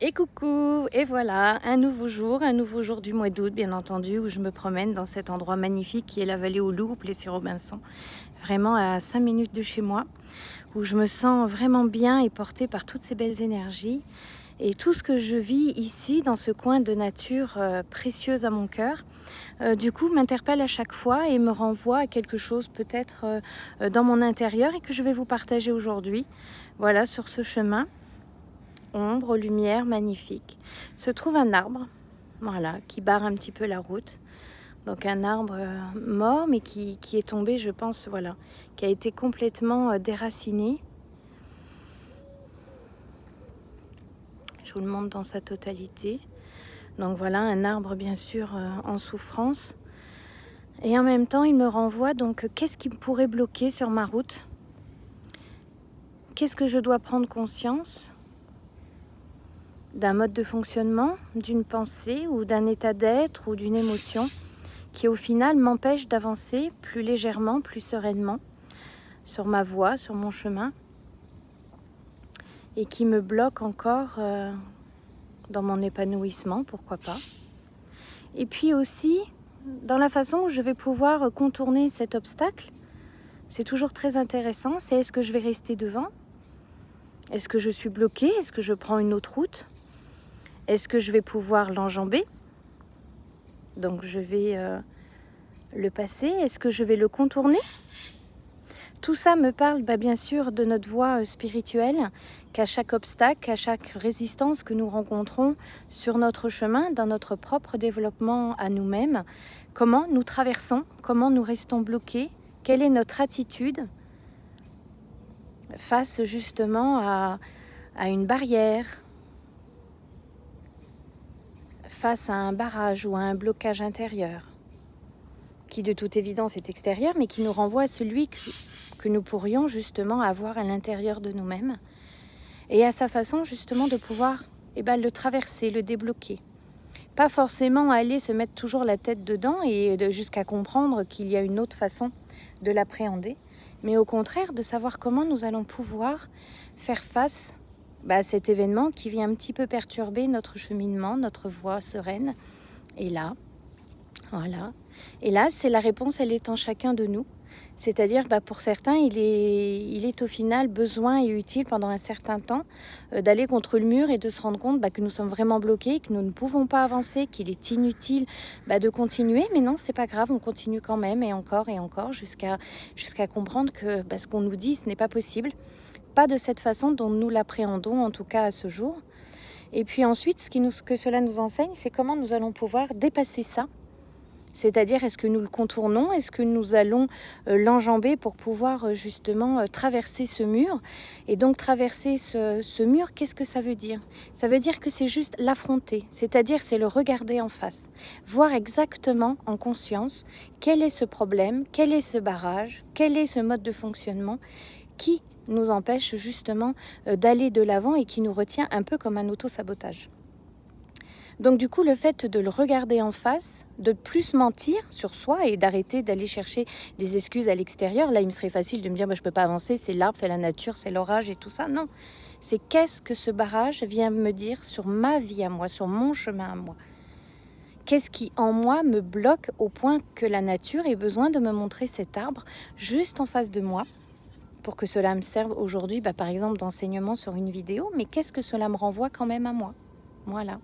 Et coucou, et voilà, un nouveau jour du mois d'août bien entendu, où je me promène dans cet endroit magnifique qui est la vallée aux loups, Plessis-Robinson, vraiment à 5 minutes de chez moi, où je me sens vraiment bien et portée par toutes ces belles énergies. Et tout ce que je vis ici, dans ce coin de nature précieuse à mon cœur, du coup m'interpelle à chaque fois et me renvoie à quelque chose peut-être dans mon intérieur et que je vais vous partager aujourd'hui. Voilà, sur ce chemin. Ombre, lumière, magnifique. Se trouve un arbre, voilà, qui barre un petit peu la route. Donc un arbre mort, mais qui est tombé, je pense, voilà, qui a été complètement déraciné. Je vous le montre dans sa totalité. Donc voilà, un arbre bien sûr en souffrance. Et en même temps, il me renvoie, donc qu'est-ce qui pourrait bloquer sur ma route? Qu'est-ce que je dois prendre conscience d'un mode de fonctionnement, d'une pensée ou d'un état d'être ou d'une émotion qui au final m'empêche d'avancer plus légèrement, plus sereinement sur ma voie, sur mon chemin, et qui me bloque encore dans mon épanouissement, pourquoi pas. Et puis aussi, dans la façon où je vais pouvoir contourner cet obstacle, c'est toujours très intéressant, c'est est-ce que je vais rester devant? Est-ce que je suis bloquée? Est-ce que je prends une autre route? Est-ce que je vais pouvoir l'enjamber? Donc je vais le passer. Est-ce que je vais le contourner? Tout ça me parle bien sûr de notre voie spirituelle, qu'à chaque obstacle, à chaque résistance que nous rencontrons sur notre chemin, dans notre propre développement à nous-mêmes, comment nous traversons, comment nous restons bloqués, quelle est notre attitude face justement à une barrière, face à un barrage ou à un blocage intérieur, qui de toute évidence est extérieur, mais qui nous renvoie à celui que nous pourrions justement avoir à l'intérieur de nous-mêmes, et à sa façon justement de pouvoir le traverser, le débloquer. Pas forcément aller se mettre toujours la tête dedans et jusqu'à comprendre qu'il y a une autre façon de l'appréhender, mais au contraire de savoir comment nous allons pouvoir faire face à cet événement qui vient un petit peu perturber notre cheminement, notre voie sereine. Et là, voilà. Et là, c'est la réponse, elle est en chacun de nous. C'est-à-dire, pour certains, il est au final besoin et utile pendant un certain temps d'aller contre le mur et de se rendre compte que nous sommes vraiment bloqués, que nous ne pouvons pas avancer, qu'il est inutile de continuer. Mais non, c'est pas grave, on continue quand même et encore jusqu'à comprendre que ce qu'on nous dit, ce n'est pas possible. Pas de cette façon dont nous l'appréhendons, en tout cas à ce jour. Et puis ensuite, ce que cela nous enseigne, c'est comment nous allons pouvoir dépasser ça. C'est-à-dire, est-ce que nous le contournons? Est-ce que nous allons l'enjamber pour pouvoir justement traverser ce mur? Et donc, traverser ce mur, qu'est-ce que ça veut dire? Ça veut dire que c'est juste l'affronter, c'est-à-dire c'est le regarder en face, voir exactement en conscience quel est ce problème, quel est ce barrage, quel est ce mode de fonctionnement qui nous empêche justement d'aller de l'avant et qui nous retient un peu comme un auto-sabotage. Donc du coup, le fait de le regarder en face, de plus mentir sur soi et d'arrêter d'aller chercher des excuses à l'extérieur, là il me serait facile de me dire je ne peux pas avancer, c'est l'arbre, c'est la nature, c'est l'orage et tout ça. Non, c'est qu'est-ce que ce barrage vient me dire sur ma vie à moi, sur mon chemin à moi. Qu'est-ce qui en moi me bloque au point que la nature ait besoin de me montrer cet arbre juste en face de moi pour que cela me serve aujourd'hui, par exemple d'enseignement sur une vidéo, mais qu'est-ce que cela me renvoie quand même à moi? Voilà.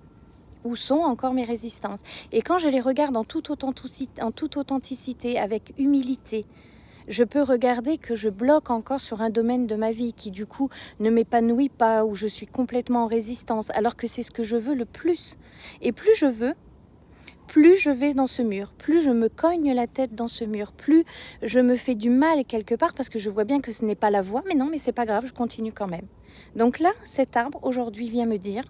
Où sont encore mes résistances? Et quand je les regarde en toute authenticité, avec humilité, je peux regarder que je bloque encore sur un domaine de ma vie qui du coup ne m'épanouit pas, où je suis complètement en résistance, alors que c'est ce que je veux le plus. Et plus je veux, plus je vais dans ce mur, plus je me cogne la tête dans ce mur, plus je me fais du mal quelque part parce que je vois bien que ce n'est pas la voie, mais non, mais c'est pas grave, je continue quand même. Donc là, cet arbre aujourd'hui vient me dire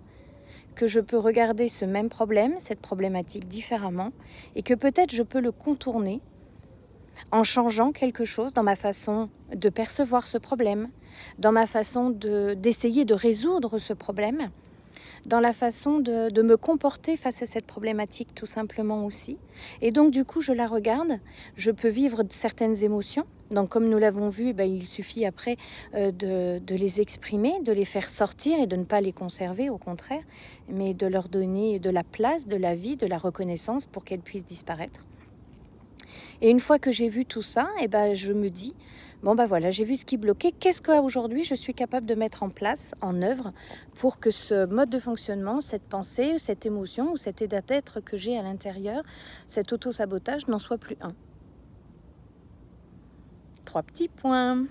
que je peux regarder ce même problème, cette problématique différemment, et que peut-être je peux le contourner en changeant quelque chose dans ma façon de percevoir ce problème, dans ma façon d'essayer de résoudre ce problème, dans la façon de me comporter face à cette problématique tout simplement aussi. Et donc du coup, je la regarde, je peux vivre certaines émotions. Donc comme nous l'avons vu, il suffit après de les exprimer, de les faire sortir et de ne pas les conserver, au contraire, mais de leur donner de la place, de la vie, de la reconnaissance pour qu'elles puissent disparaître. Et une fois que j'ai vu tout ça, je me dis, bon voilà, j'ai vu ce qui bloquait, qu'est-ce qu'aujourd'hui je suis capable de mettre en place, en œuvre, pour que ce mode de fonctionnement, cette pensée, cette émotion ou cet état d'être que j'ai à l'intérieur, cet auto-sabotage n'en soit plus un. 3 petits points.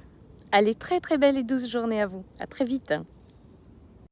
Allez, très très belle et douce journée à vous. À très vite.